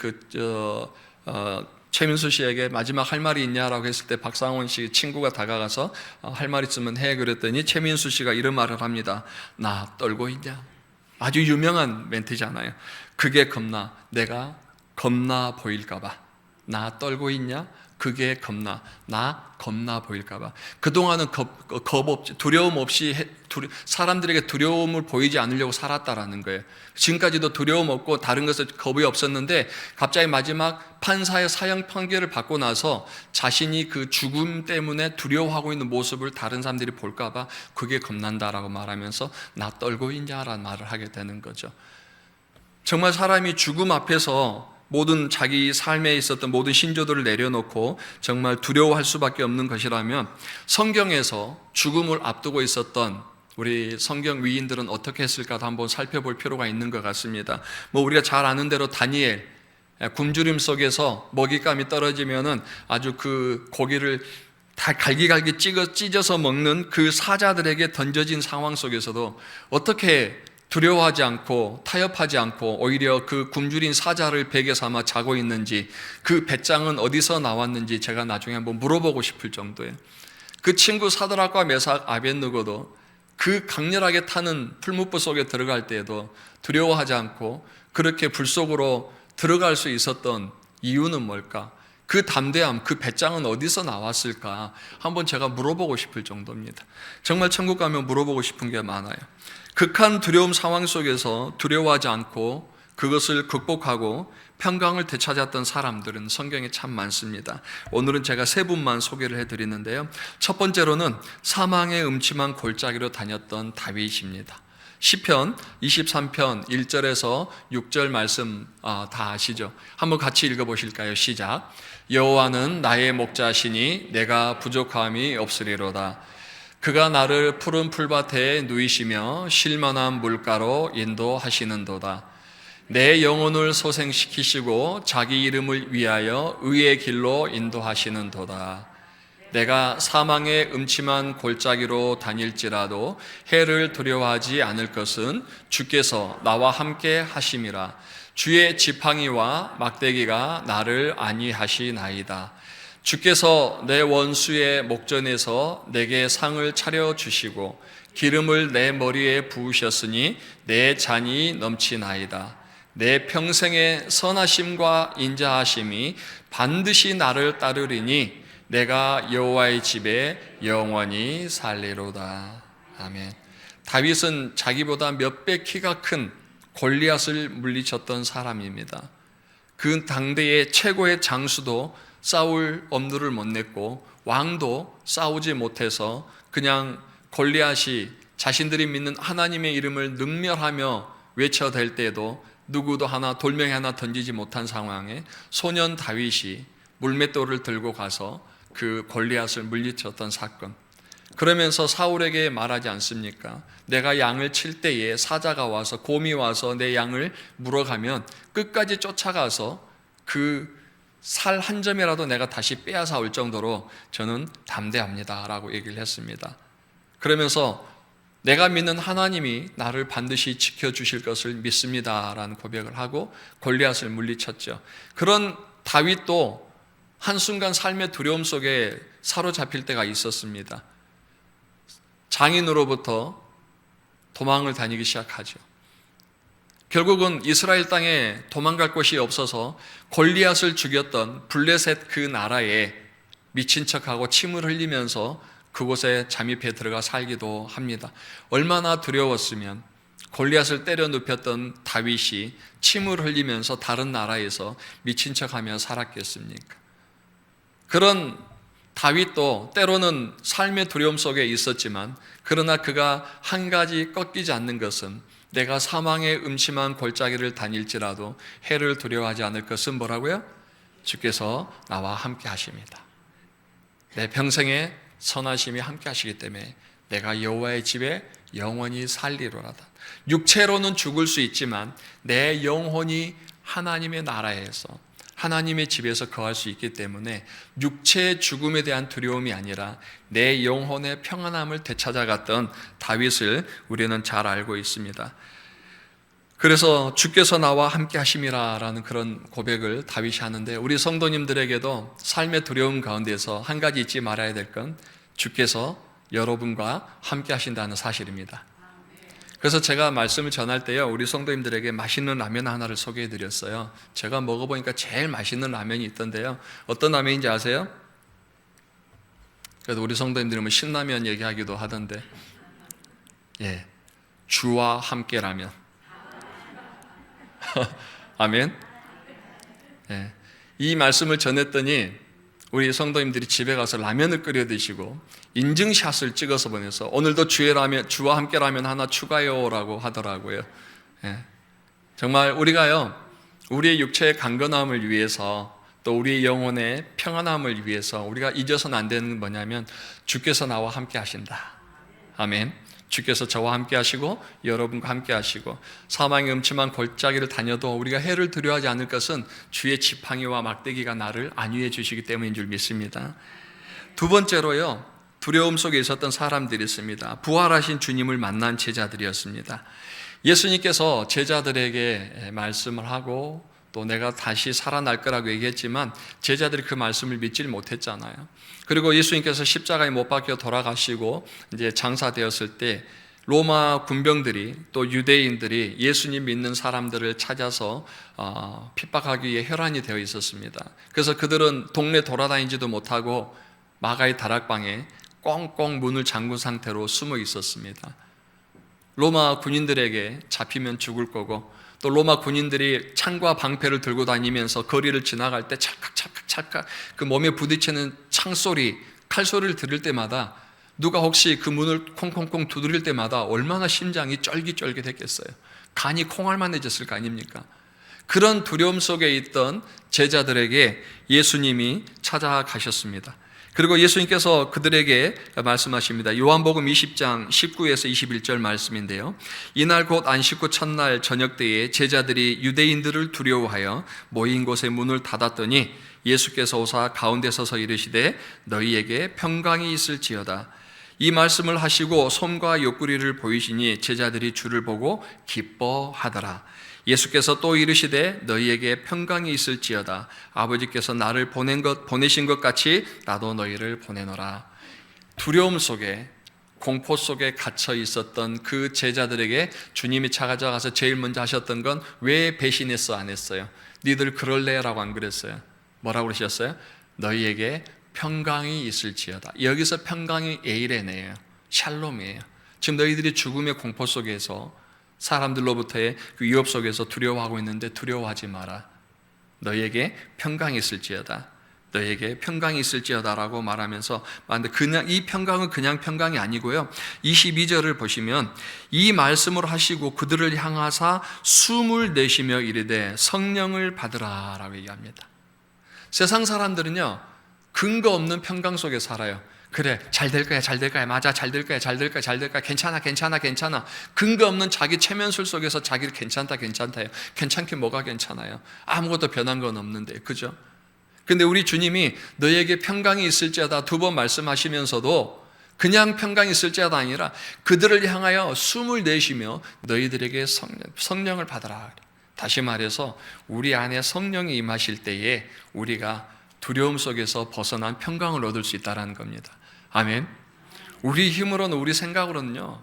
최민수 씨에게 마지막 할 말이 있냐라고 했을 때 박상원 씨 친구가 다가가서 할 말 있으면 해 그랬더니 최민수 씨가 이런 말을 합니다. 나 떨고 있냐? 아주 유명한 멘트잖아요. 그게 겁나. 내가 겁나 보일까봐. 나 떨고 있냐? 그게 겁나. 나 겁나 보일까봐. 그동안은 두려움 없이 사람들에게 두려움을 보이지 않으려고 살았다라는 거예요. 지금까지도 두려움 없고 다른 것에 겁이 없었는데 갑자기 마지막 판사의 사형 판결을 받고 나서 자신이 그 죽음 때문에 두려워하고 있는 모습을 다른 사람들이 볼까봐 그게 겁난다라고 말하면서 나 떨고 있냐라는 말을 하게 되는 거죠. 정말 사람이 죽음 앞에서 모든 자기 삶에 있었던 모든 신조들을 내려놓고 정말 두려워할 수밖에 없는 것이라면 성경에서 죽음을 앞두고 있었던 우리 성경 위인들은 어떻게 했을까도 한번 살펴볼 필요가 있는 것 같습니다. 우리가 잘 아는 대로 다니엘 굶주림 속에서 먹잇감이 떨어지면은 아주 그 고기를 다 갈기갈기 찢어서 먹는 그 사자들에게 던져진 상황 속에서도 어떻게 두려워하지 않고 타협하지 않고 오히려 그 굶주린 사자를 베개 삼아 자고 있는지 그 배짱은 어디서 나왔는지 제가 나중에 한번 물어보고 싶을 정도예요. 그 친구 사드락과 메삭 아벳느고도 그 강렬하게 타는 풀무불 속에 들어갈 때에도 두려워하지 않고 그렇게 불 속으로 들어갈 수 있었던 이유는 뭘까? 그 담대함, 그 배짱은 어디서 나왔을까? 한번 제가 물어보고 싶을 정도입니다. 정말 천국 가면 물어보고 싶은 게 많아요. 극한 두려움 상황 속에서 두려워하지 않고 그것을 극복하고 평강을 되찾았던 사람들은 성경에 참 많습니다. 오늘은 제가 세 분만 소개를 해드리는데요. 첫 번째로는 사망의 음침한 골짜기로 다녔던 다윗입니다. 시편 23편 1절에서 6절 말씀 다 아시죠? 한번 같이 읽어보실까요? 시작. 여호와는 나의 목자시니 내가 부족함이 없으리로다. 그가 나를 푸른 풀밭에 누이시며 쉴만한 물가로 인도하시는도다. 내 영혼을 소생시키시고 자기 이름을 위하여 의의 길로 인도하시는도다. 내가 사망의 음침한 골짜기로 다닐지라도 해를 두려워하지 않을 것은 주께서 나와 함께 하심이라. 주의 지팡이와 막대기가 나를 안위하시나이다. 주께서 내 원수의 목전에서 내게 상을 차려주시고 기름을 내 머리에 부으셨으니 내 잔이 넘치나이다. 내 평생의 선하심과 인자하심이 반드시 나를 따르리니 내가 여호와의 집에 영원히 살리로다. 아멘. 다윗은 자기보다 몇 배 키가 큰 골리앗을 물리쳤던 사람입니다. 그 당대의 최고의 장수도 싸울 엄두를 못 냈고 왕도 싸우지 못해서 그냥 골리앗이 자신들이 믿는 하나님의 이름을 능멸하며 외쳐댈 때에도 누구도 돌멩이 하나 던지지 못한 상황에 소년 다윗이 물맷돌을 들고 가서 그 골리앗을 물리쳤던 사건. 그러면서 사울에게 말하지 않습니까? 내가 양을 칠 때에 사자가 와서 곰이 와서 내 양을 물어가면 끝까지 쫓아가서 그 살 한 점이라도 내가 다시 빼앗아 올 정도로 저는 담대합니다 라고 얘기를 했습니다. 그러면서 내가 믿는 하나님이 나를 반드시 지켜주실 것을 믿습니다 라는 고백을 하고 골리앗을 물리쳤죠. 그런 다윗도 한순간 삶의 두려움 속에 사로잡힐 때가 있었습니다. 장인으로부터 도망을 다니기 시작하죠. 결국은 이스라엘 땅에 도망갈 곳이 없어서 골리앗을 죽였던 블레셋 그 나라에 미친 척하고 침을 흘리면서 그곳에 잠입해 들어가 살기도 합니다. 얼마나 두려웠으면 골리앗을 때려 눕혔던 다윗이 침을 흘리면서 다른 나라에서 미친 척하며 살았겠습니까? 그런 다윗도 때로는 삶의 두려움 속에 있었지만 그러나 그가 한 가지 꺾이지 않는 것은 내가 사망의 음침한 골짜기를 다닐지라도 해를 두려워하지 않을 것은 뭐라고요? 주께서 나와 함께 하십니다. 내 평생에 선하심이 함께 하시기 때문에 내가 여호와의 집에 영원히 살리로라다. 육체로는 죽을 수 있지만 내 영혼이 하나님의 나라에서 하나님의 집에서 거할 수 있기 때문에 육체의 죽음에 대한 두려움이 아니라 내 영혼의 평안함을 되찾아갔던 다윗을 우리는 잘 알고 있습니다. 그래서 주께서 나와 함께 하심이라 라는 그런 고백을 다윗이 하는데 우리 성도님들에게도 삶의 두려움 가운데서 한 가지 잊지 말아야 될 건 주께서 여러분과 함께 하신다는 사실입니다. 그래서 제가 말씀을 전할 때요, 우리 성도님들에게 맛있는 라면 하나를 소개해 드렸어요. 제가 먹어보니까 제일 맛있는 라면이 있던데요. 어떤 라면인지 아세요? 그래도 우리 성도님들은 뭐 신라면 얘기하기도 하던데, 예, 주와 함께 라면. 아멘. 예, 이 말씀을 전했더니 우리 성도님들이 집에 가서 라면을 끓여 드시고 인증샷을 찍어서 보내서 오늘도 주와 함께 라면 하나 추가요라고 하더라고요. 예. 정말 우리가요, 우리의 육체의 강건함을 위해서 또 우리의 영혼의 평안함을 위해서 우리가 잊어서는 안 되는 건 뭐냐면 주께서 나와 함께 하신다. 아멘. 주께서 저와 함께 하시고 여러분과 함께 하시고 사망의 음침한 골짜기를 다녀도 우리가 해를 두려워하지 않을 것은 주의 지팡이와 막대기가 나를 안위해 주시기 때문인 줄 믿습니다. 두 번째로요, 두려움 속에 있었던 사람들이 있습니다. 부활하신 주님을 만난 제자들이었습니다. 예수님께서 제자들에게 말씀을 하고 또 내가 다시 살아날 거라고 얘기했지만 제자들이 그 말씀을 믿질 못했잖아요. 그리고 예수님께서 십자가에 못 박혀 돌아가시고 이제 장사되었을 때 로마 군병들이 또 유대인들이 예수님 믿는 사람들을 찾아서 핍박하기 위해 혈안이 되어 있었습니다. 그래서 그들은 동네 돌아다니지도 못하고 마가의 다락방에 꽁꽁 문을 잠근 상태로 숨어 있었습니다. 로마 군인들에게 잡히면 죽을 거고, 또 로마 군인들이 창과 방패를 들고 다니면서 거리를 지나갈 때 찰칵 그 몸에 부딪히는 창소리, 칼소리를 들을 때마다, 누가 혹시 그 문을 콩콩콩 두드릴 때마다 얼마나 심장이 쫄깃쫄깃했겠어요. 간이 콩알만해졌을 거 아닙니까? 그런 두려움 속에 있던 제자들에게 예수님이 찾아가셨습니다. 그리고 예수님께서 그들에게 말씀하십니다. 요한복음 20장 19에서 21절 말씀인데요. 이날 곧 안식구 첫날 저녁 때에 제자들이 유대인들을 두려워하여 모인 곳에 문을 닫았더니 예수께서 오사 가운데 서서 이르시되 너희에게 평강이 있을지어다. 이 말씀을 하시고 손과 옆구리를 보이시니 제자들이 주를 보고 기뻐하더라. 예수께서 또 이르시되 너희에게 평강이 있을지어다. 아버지께서 나를 보내신 것 같이 나도 너희를 보내노라. 두려움 속에, 공포 속에 갇혀 있었던 그 제자들에게 주님이 찾아가서 제일 먼저 하셨던 건 왜 배신했어 안 했어요? 니들 그럴래라고 안 그랬어요? 뭐라고 그러셨어요? 너희에게 평강이 있을지어다. 여기서 평강이 에이레네예요. 샬롬이에요. 지금 너희들이 죽음의 공포 속에서, 사람들로부터의 그 위협 속에서 두려워하고 있는데 두려워하지 마라. 너희에게 평강이 있을지어다. 너희에게 평강이 있을지어다라고 말하면서, 그냥 이 평강은 그냥 평강이 아니고요. 22절을 보시면 이 말씀을 하시고 그들을 향하사 숨을 내쉬며 이르되 성령을 받으라라고 얘기합니다. 세상 사람들은요, 근거 없는 평강 속에 살아요. 그래, 잘 될 거야, 잘 될 거야, 맞아, 잘 될 거야, 잘 될 거야, 잘 될 거야, 괜찮아. 근거 없는 자기 체면술 속에서 자기를 괜찮다요. 괜찮게 뭐가 괜찮아요? 아무것도 변한 건 없는데, 그죠? 근데 우리 주님이 너희에게 평강이 있을지어다 두 번 말씀하시면서도 그냥 평강이 있을지어다 아니라 그들을 향하여 숨을 내쉬며 너희들에게 성령을 받아라. 다시 말해서 우리 안에 성령이 임하실 때에 우리가 두려움 속에서 벗어난 평강을 얻을 수 있다는 겁니다. 아멘. 우리 힘으로는, 우리 생각으로는요,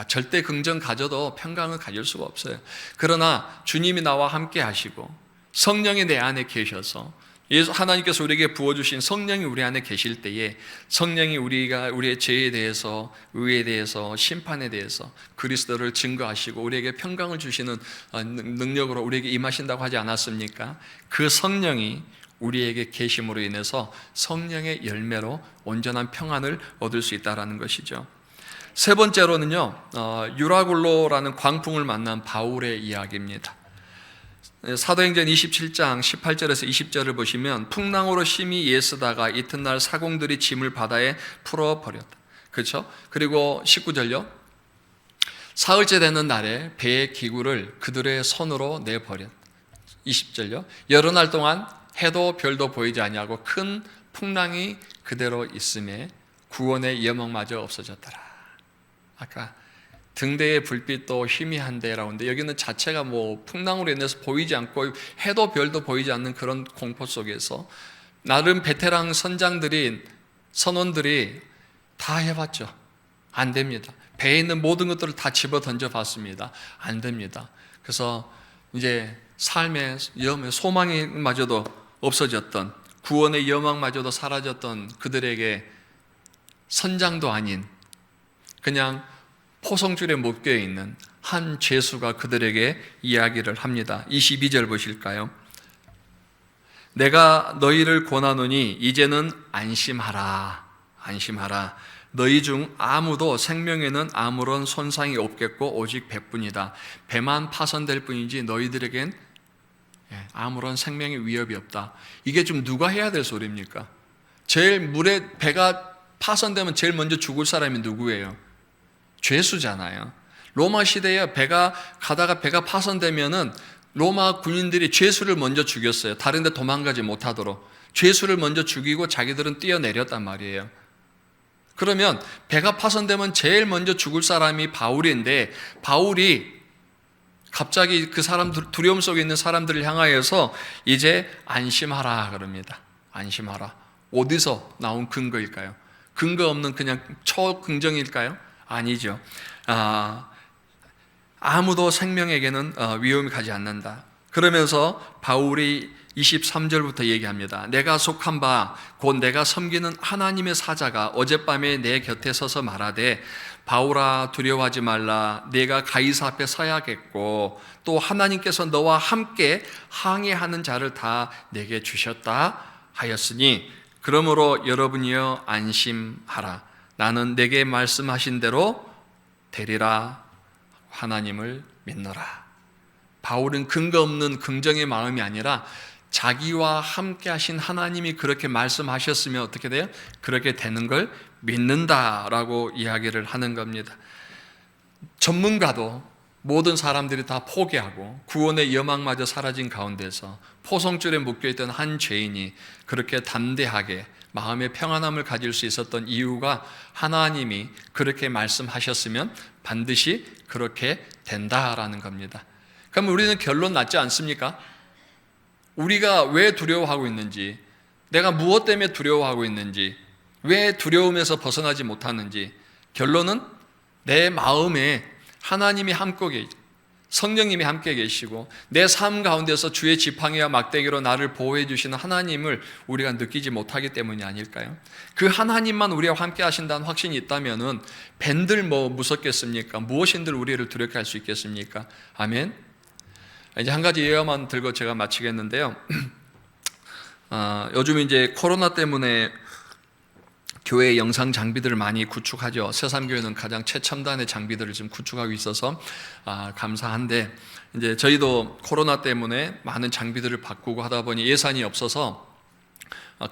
절대 긍정 가져도 평강을 가질 수가 없어요. 그러나 주님이 나와 함께 하시고 성령이 내 안에 계셔서 하나님께서 우리에게 부어주신 성령이 우리 안에 계실 때에 성령이 우리의 죄에 대해서, 의에 대해서, 심판에 대해서 그리스도를 증거하시고 우리에게 평강을 주시는 능력으로 우리에게 임하신다고 하지 않았습니까? 그 성령이 우리에게 계심으로 인해서 성령의 열매로 온전한 평안을 얻을 수 있다는 것이죠. 세 번째로는요, 유라굴로라는 광풍을 만난 바울의 이야기입니다. 사도행전 27장 18절에서 20절을 보시면 풍랑으로 심히 애쓰다가 이튿날 사공들이 짐을 바다에 풀어버렸다. 그렇죠? 그리고 19절요. 사흘째 되는 날에 배의 기구를 그들의 손으로 내버렸다. 20절요. 여러 날 동안 해도 별도 보이지 아니하고 큰 풍랑이 그대로 있음에 구원의 여망마저 없어졌더라. 아까 등대의 불빛도 희미한데라고 하는데 여기는 자체가 풍랑으로 인해서 보이지 않고 해도 별도 보이지 않는 그런 공포 속에서 나름 베테랑 선원들이 다 해봤죠. 안 됩니다. 배에 있는 모든 것들을 다 집어 던져봤습니다. 안 됩니다. 그래서 이제 삶의 소망마저도 없어졌던, 구원의 여망마저도 사라졌던 그들에게 선장도 아닌 그냥 포성줄에 묶여 있는 한 죄수가 그들에게 이야기를 합니다. 22절 보실까요? 내가 너희를 권하노니 이제는 안심하라. 너희 중 아무도 생명에는 아무런 손상이 없겠고 오직 배뿐이다. 배만 파손될 뿐이지 너희들에겐 아무런 생명의 위협이 없다. 이게 좀 누가 해야 될 소리입니까? 제일 물에 배가 파손되면 제일 먼저 죽을 사람이 누구예요? 죄수잖아요. 로마 시대에 배가 가다가 배가 파손되면은 로마 군인들이 죄수를 먼저 죽였어요. 다른 데 도망가지 못하도록. 죄수를 먼저 죽이고 자기들은 뛰어내렸단 말이에요. 그러면 배가 파손되면 제일 먼저 죽을 사람이 바울인데 바울이 갑자기 그 두려움 속에 있는 사람들을 향하여서 이제 안심하라 그럽니다. 안심하라. 어디서 나온 근거일까요? 근거 없는 그냥 초긍정일까요? 아니죠. 아무도 생명에게는 위험이 가지 않는다. 그러면서 바울이 23절부터 얘기합니다. 내가 속한 바 곧 내가 섬기는 하나님의 사자가 어젯밤에 내 곁에 서서 말하되 바울아 두려워하지 말라. 내가 가이사 앞에 서야겠고 또 하나님께서 너와 함께 항해하는 자를 다 내게 주셨다 하였으니 그러므로 여러분이여 안심하라. 나는 내게 말씀하신 대로 되리라. 하나님을 믿노라. 바울은 근거 없는 긍정의 마음이 아니라 자기와 함께 하신 하나님이 그렇게 말씀하셨으면 어떻게 돼요? 그렇게 되는 걸 믿는다라고 이야기를 하는 겁니다. 전문가도 모든 사람들이 다 포기하고 구원의 여망마저 사라진 가운데서 포성줄에 묶여있던 한 죄인이 그렇게 담대하게 마음의 평안함을 가질 수 있었던 이유가 하나님이 그렇게 말씀하셨으면 반드시 그렇게 된다라는 겁니다. 그럼 우리는 결론 났지 않습니까? 우리가 왜 두려워하고 있는지, 내가 무엇 때문에 두려워하고 있는지, 왜 두려움에서 벗어나지 못하는지, 결론은 내 마음에 하나님이 함께 성령님이 함께 계시고 내 삶 가운데서 주의 지팡이와 막대기로 나를 보호해 주시는 하나님을 우리가 느끼지 못하기 때문이 아닐까요? 그 하나님만 우리와 함께 하신다는 확신이 있다면은 밴들 뭐 무섭겠습니까? 무엇인들 우리를 두렵게 할 수 있겠습니까? 아멘. 이제 한 가지 예화만 들고 제가 마치겠는데요. 요즘 이제 코로나 때문에 교회 영상 장비들을 많이 구축하죠. 새삼교회는 가장 최첨단의 장비들을 지금 구축하고 있어서 감사한데, 이제 저희도 코로나 때문에 많은 장비들을 바꾸고 하다 보니 예산이 없어서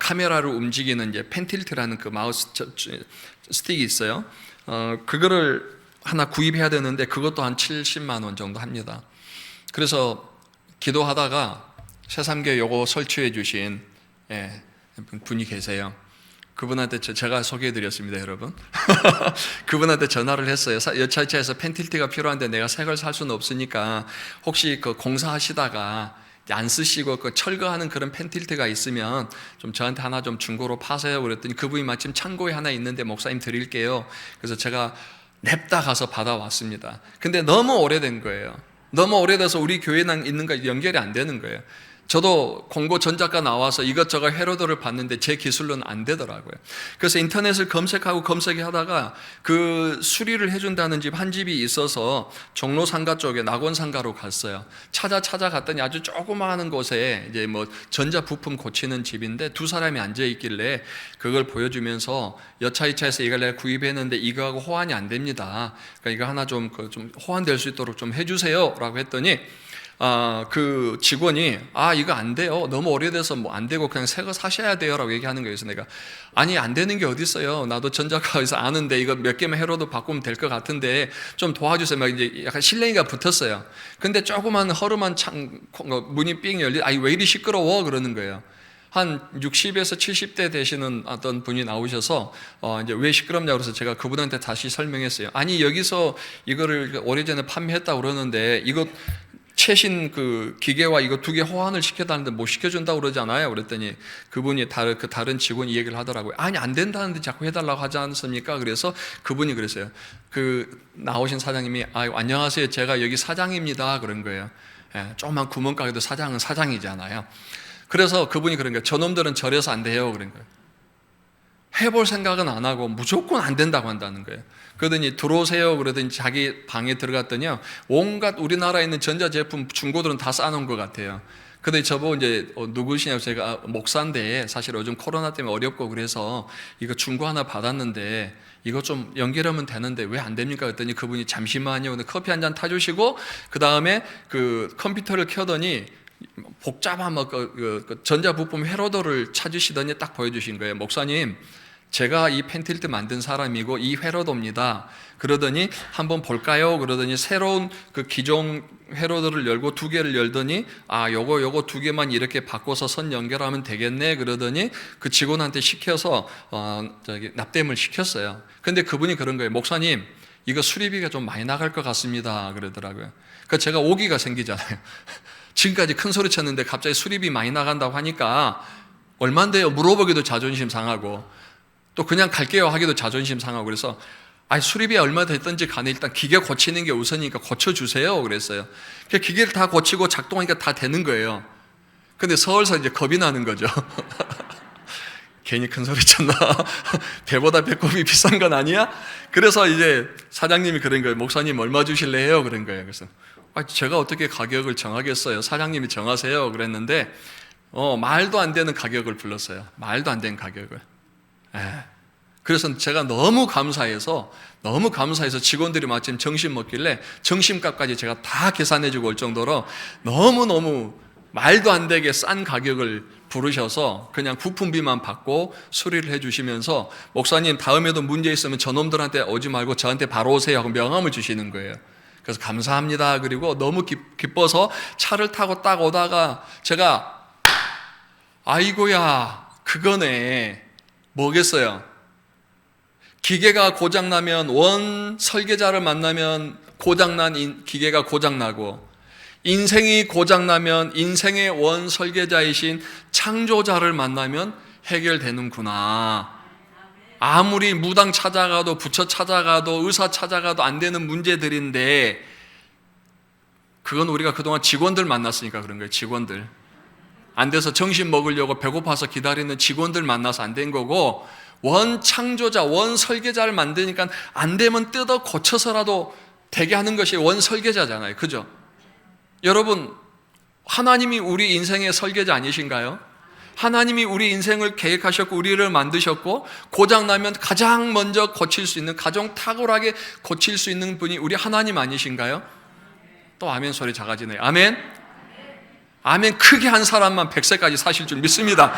카메라를 움직이는 이제 펜틸트라는 그 마우스 스틱이 있어요. 그거를 하나 구입해야 되는데 그것도 한 70만 원 정도 합니다. 그래서 기도하다가 새삼교회 요거 설치해 주신 분이 계세요. 그분한테 제가 소개해드렸습니다, 여러분. 그분한테 전화를 했어요. 여차저차해서 펜틸트가 필요한데 내가 새 걸 살 수는 없으니까 혹시 그 공사하시다가 안 쓰시고 그 철거하는 그런 펜틸트가 있으면 좀 저한테 하나 좀 중고로 파세요. 그랬더니 그분이 마침 창고에 하나 있는데 목사님 드릴게요. 그래서 제가 냅다 가서 받아왔습니다. 근데 너무 오래된 거예요. 너무 오래돼서 우리 교회랑 있는 거 연결이 안 되는 거예요. 저도 공고 전작가 나와서 이것저것 회로도를 봤는데 제 기술로는 안 되더라고요. 그래서 인터넷을 검색하다가 그 수리를 해준다는 집 한 집이 있어서 종로상가 쪽에 낙원상가로 갔어요. 찾아갔더니 아주 조그마한 곳에 이제 뭐 전자부품 고치는 집인데 두 사람이 앉아 있길래 그걸 보여주면서 여차이차해서 이걸 내가 구입했는데 이거하고 호환이 안 됩니다. 그러니까 이거 하나 좀 호환될 수 있도록 좀 해주세요라고 했더니 그 직원이 이거 안 돼요. 너무 오래돼서 뭐 안 되고 그냥 새 거 사셔야 돼요라고 얘기하는 거예요. 그래서 내가 안 되는 게 어디 있어요. 나도 전작가에서 아는데 이거 몇 개만 해로도 바꾸면 될 것 같은데 좀 도와주세요. 막 이제 약간 실랭이가 붙었어요. 근데 조그만 허름한 문이 삥 열리. 왜 이리 시끄러워 그러는 거예요. 한 60에서 70대 되시는 어떤 분이 나오셔서 이제 왜 시끄럽냐고 그래서 제가 그분한테 다시 설명했어요. 여기서 이거를 오래전에 판매했다고 그러는데 이거 최신 그 기계와 이거 두 개 호환을 시켜달라는데 못 시켜준다고 그러잖아요. 그랬더니 그분이 다른 직원이 얘기를 하더라고요. 안 된다는데 자꾸 해달라고 하지 않습니까? 그래서 그분이 그랬어요. 그 나오신 사장님이 안녕하세요. 제가 여기 사장입니다. 그런 거예요. 조그만 구멍가게도 사장은 사장이잖아요. 그래서 그분이 그런 거예요. 저놈들은 저래서 안 돼요. 그런 거예요. 해볼 생각은 안 하고 무조건 안 된다고 한다는 거예요. 그러더니 들어오세요 그러더니 자기 방에 들어갔더니요 온갖 우리나라에 있는 전자제품 중고들은 다 싸놓은 것 같아요. 그러더니 저보고 이제 누구시냐고 제가 목사인데 사실 요즘 코로나 때문에 어렵고 그래서 이거 중고 하나 받았는데 이거 좀 연결하면 되는데 왜 안 됩니까? 그랬더니 그분이 잠시만요. 커피 한 잔 타주시고 그 다음에 그 컴퓨터를 켜더니 복잡한 그 전자부품 회로도를 찾으시더니 딱 보여주신 거예요. 목사님, 제가 이 펜틸트 만든 사람이고 이 회로도입니다. 그러더니 한번 볼까요? 그러더니 새로운 그 기존 회로도를 열고 두 개를 열더니 요거 두 개만 이렇게 바꿔서 선 연결하면 되겠네. 그러더니 그 직원한테 시켜서 납땜을 시켰어요. 근데 그분이 그런 거예요. 목사님, 이거 수리비가 좀 많이 나갈 것 같습니다. 그러더라고요. 그러니까 제가 오기가 생기잖아요. 지금까지 큰 소리 쳤는데 갑자기 수리비 많이 나간다고 하니까 얼만데요? 물어보기도 자존심 상하고 또 그냥 갈게요 하기도 자존심 상하고 그래서 아니, 수리비 얼마 됐든지 간에 일단 기계 고치는 게 우선이니까 고쳐주세요. 그랬어요. 그 기계를 다 고치고 작동하니까 다 되는 거예요. 근데 서울서 이제 겁이 나는 거죠. 괜히 큰 소리 쳤나? 배보다 배꼽이 비싼 건 아니야? 그래서 이제 사장님이 그런 거예요. 목사님 얼마 주실래요? 그런 거예요. 그래서 제가 어떻게 가격을 정하겠어요? 사장님이 정하세요. 그랬는데 말도 안 되는 가격을 불렀어요. 말도 안 되는 가격을. 그래서 제가 너무 감사해서 직원들이 마침 점심 먹길래 점심값까지 제가 다 계산해 주고 올 정도로 너무너무 말도 안 되게 싼 가격을 부르셔서 그냥 부품비만 받고 수리를 해 주시면서 목사님 다음에도 문제 있으면 저놈들한테 오지 말고 저한테 바로 오세요 하고 명함을 주시는 거예요. 그래서 감사합니다. 그리고 너무 기뻐서 차를 타고 딱 오다가 제가 아이고야 그거네 뭐겠어요. 기계가 고장나면 원 설계자를 만나면 고장난 기계가 고장나고 인생이 고장나면 인생의 원 설계자이신 창조자를 만나면 해결되는구나. 아무리 무당 찾아가도 부처 찾아가도 의사 찾아가도 안 되는 문제들인데 그건 우리가 그동안 직원들 만났으니까 그런 거예요. 직원들 안 돼서 점심 먹으려고 배고파서 기다리는 직원들 만나서 안 된 거고 원 창조자, 원 설계자를 만드니까 안 되면 뜯어 고쳐서라도 되게 하는 것이 원 설계자잖아요. 그죠? 여러분, 하나님이 우리 인생의 설계자 아니신가요? 하나님이 우리 인생을 계획하셨고 우리를 만드셨고 고장나면 가장 먼저 고칠 수 있는, 가장 탁월하게 고칠 수 있는 분이 우리 하나님 아니신가요? 또 아멘 소리 작아지네요. 아멘? 아멘 크게 한 사람만 100세까지 사실 줄 믿습니다.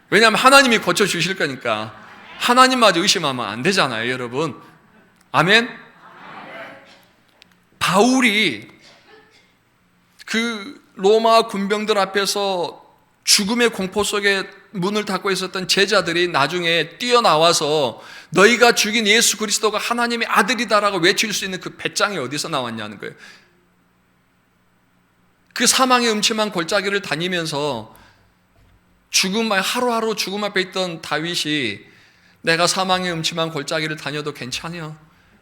왜냐하면 하나님이 고쳐주실 거니까. 하나님마저 의심하면 안 되잖아요, 여러분. 아멘? 바울이 그 로마 군병들 앞에서 죽음의 공포 속에 문을 닫고 있었던 제자들이 나중에 뛰어나와서 너희가 죽인 예수 그리스도가 하나님의 아들이다라고 외칠 수 있는 그 배짱이 어디서 나왔냐는 거예요. 그 사망의 음침한 골짜기를 다니면서 하루하루 죽음 앞에 있던 다윗이 내가 사망의 음침한 골짜기를 다녀도 괜찮아요.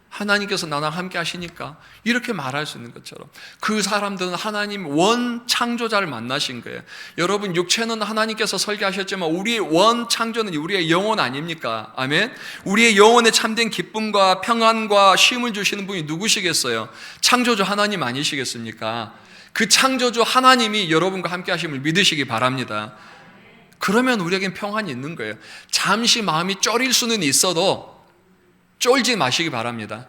하나님께서 나랑 함께 하시니까 이렇게 말할 수 있는 것처럼 그 사람들은 하나님 원 창조자를 만나신 거예요. 여러분 육체는 하나님께서 설계하셨지만 우리의 원 창조는 우리의 영혼 아닙니까? 아멘. 우리의 영혼에 참된 기쁨과 평안과 쉼을 주시는 분이 누구시겠어요? 창조주 하나님 아니시겠습니까? 그 창조주 하나님이 여러분과 함께 하심을 믿으시기 바랍니다. 그러면 우리에겐 평안이 있는 거예요. 잠시 마음이 쫄일 수는 있어도 쫄지 마시기 바랍니다.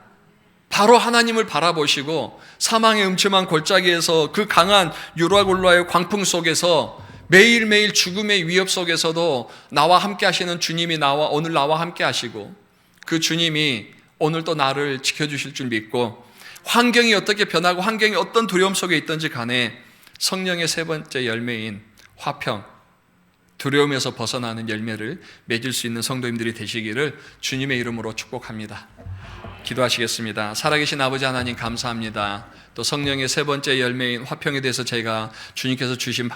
바로 하나님을 바라보시고 사망의 음침한 골짜기에서 그 강한 유라굴라의 광풍 속에서 매일매일 죽음의 위협 속에서도 나와 함께 하시는 주님이 오늘 나와 함께 하시고 그 주님이 오늘 또 나를 지켜주실 줄 믿고 환경이 어떻게 변하고 환경이 어떤 두려움 속에 있든지 간에 성령의 세 번째 열매인 화평, 두려움에서 벗어나는 열매를 맺을 수 있는 성도님들이 되시기를 주님의 이름으로 축복합니다. 기도하시겠습니다. 살아계신 아버지 하나님 감사합니다. 또 성령의 세 번째 열매인 화평에 대해서 제가 주님께서 주신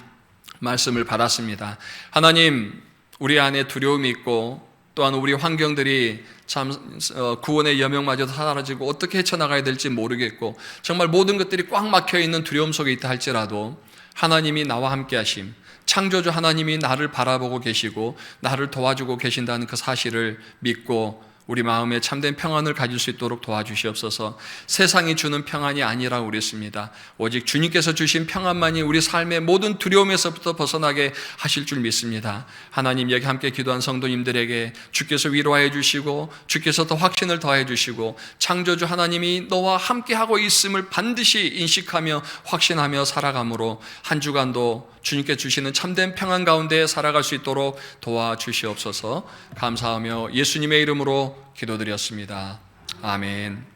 말씀을 받았습니다. 하나님, 우리 안에 두려움이 있고 또한 우리 환경들이 참 구원의 여명마저도 사라지고 어떻게 헤쳐나가야 될지 모르겠고 정말 모든 것들이 꽉 막혀있는 두려움 속에 있다 할지라도 하나님이 나와 함께 하심, 창조주 하나님이 나를 바라보고 계시고 나를 도와주고 계신다는 그 사실을 믿고 우리 마음에 참된 평안을 가질 수 있도록 도와주시옵소서. 세상이 주는 평안이 아니라고 그랬습니다. 오직 주님께서 주신 평안만이 우리 삶의 모든 두려움에서부터 벗어나게 하실 줄 믿습니다. 하나님, 여기 함께 기도한 성도님들에게 주께서 위로하여 주시고 주께서 더 확신을 더하여 주시고 창조주 하나님이 너와 함께하고 있음을 반드시 인식하며 확신하며 살아감으로 한 주간도 주님께 주시는 참된 평안 가운데 살아갈 수 있도록 도와주시옵소서. 감사하며 예수님의 이름으로 기도드렸습니다. 아멘.